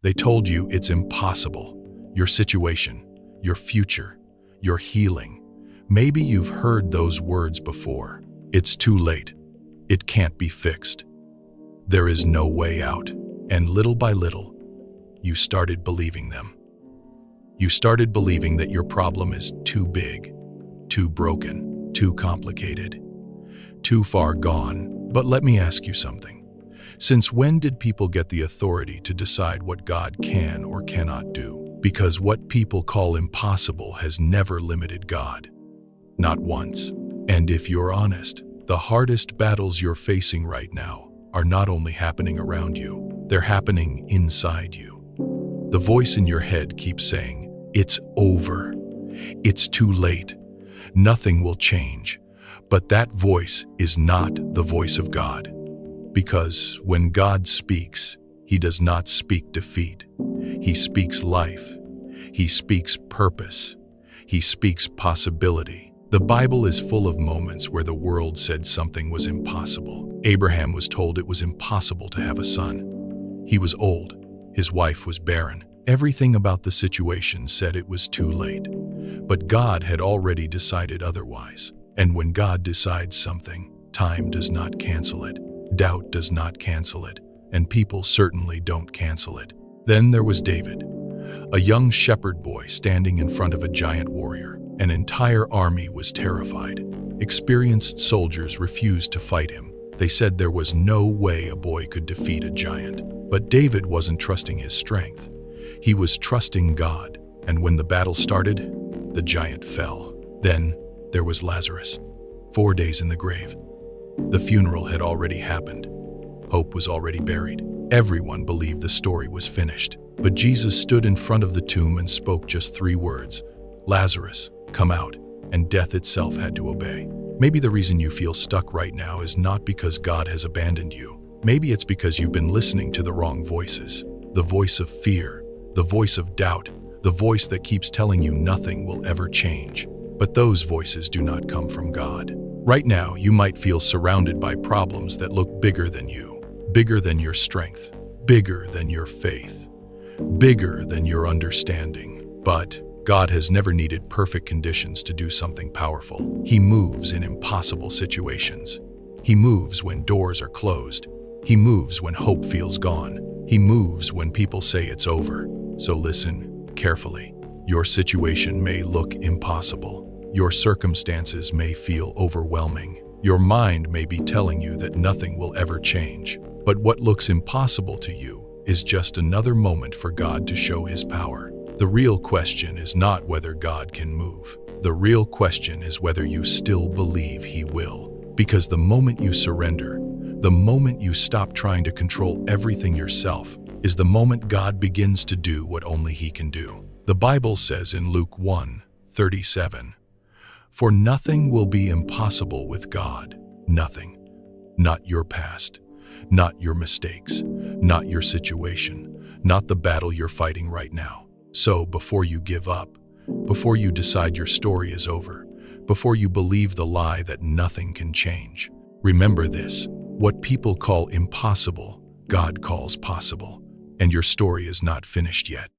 They told you it's impossible. Your situation, your future, your healing. Maybe you've heard those words before. It's too late. It can't be fixed. There is no way out. And little by little, you started believing them. You started believing that your problem is too big, too broken, too complicated, too far gone. But let me ask you something. Since when did people get the authority to decide what God can or cannot do? Because what people call impossible has never limited God. Not once. And if you're honest, the hardest battles you're facing right now are not only happening around you, they're happening inside you. The voice in your head keeps saying, "It's over. It's too late. Nothing will change." But that voice is not the voice of God. Because when God speaks, He does not speak defeat. He speaks life. He speaks purpose. He speaks possibility. The Bible is full of moments where the world said something was impossible. Abraham was told it was impossible to have a son. He was old. His wife was barren. Everything about the situation said it was too late. But God had already decided otherwise. And when God decides something, time does not cancel it. Doubt does not cancel it. And people certainly don't cancel it. Then there was David, a young shepherd boy standing in front of a giant warrior. An entire army was terrified. Experienced soldiers refused to fight him. They said there was no way a boy could defeat a giant. But David wasn't trusting his strength. He was trusting God. And when the battle started, the giant fell. Then there was Lazarus, 4 days in the grave. The funeral had already happened. Hope was already buried. Everyone believed the story was finished. But Jesus stood in front of the tomb and spoke just 3 words, "Lazarus, come out," and death itself had to obey. Maybe the reason you feel stuck right now is not because God has abandoned you. Maybe it's because you've been listening to the wrong voices. The voice of fear, the voice of doubt, the voice that keeps telling you nothing will ever change. But those voices do not come from God. Right now, you might feel surrounded by problems that look bigger than you, bigger than your strength, bigger than your faith, bigger than your understanding. But God has never needed perfect conditions to do something powerful. He moves in impossible situations. He moves when doors are closed. He moves when hope feels gone. He moves when people say it's over. So listen carefully. Your situation may look impossible. Your circumstances may feel overwhelming. Your mind may be telling you that nothing will ever change. But what looks impossible to you is just another moment for God to show His power. The real question is not whether God can move. The real question is whether you still believe He will. Because the moment you surrender, the moment you stop trying to control everything yourself, is the moment God begins to do what only He can do. The Bible says in Luke 1:37, "For nothing will be impossible with God." Nothing. Not your past, not your mistakes, not your situation, not the battle you're fighting right now. So before you give up, before you decide your story is over, before you believe the lie that nothing can change, remember this: what people call impossible, God calls possible. And your story is not finished yet.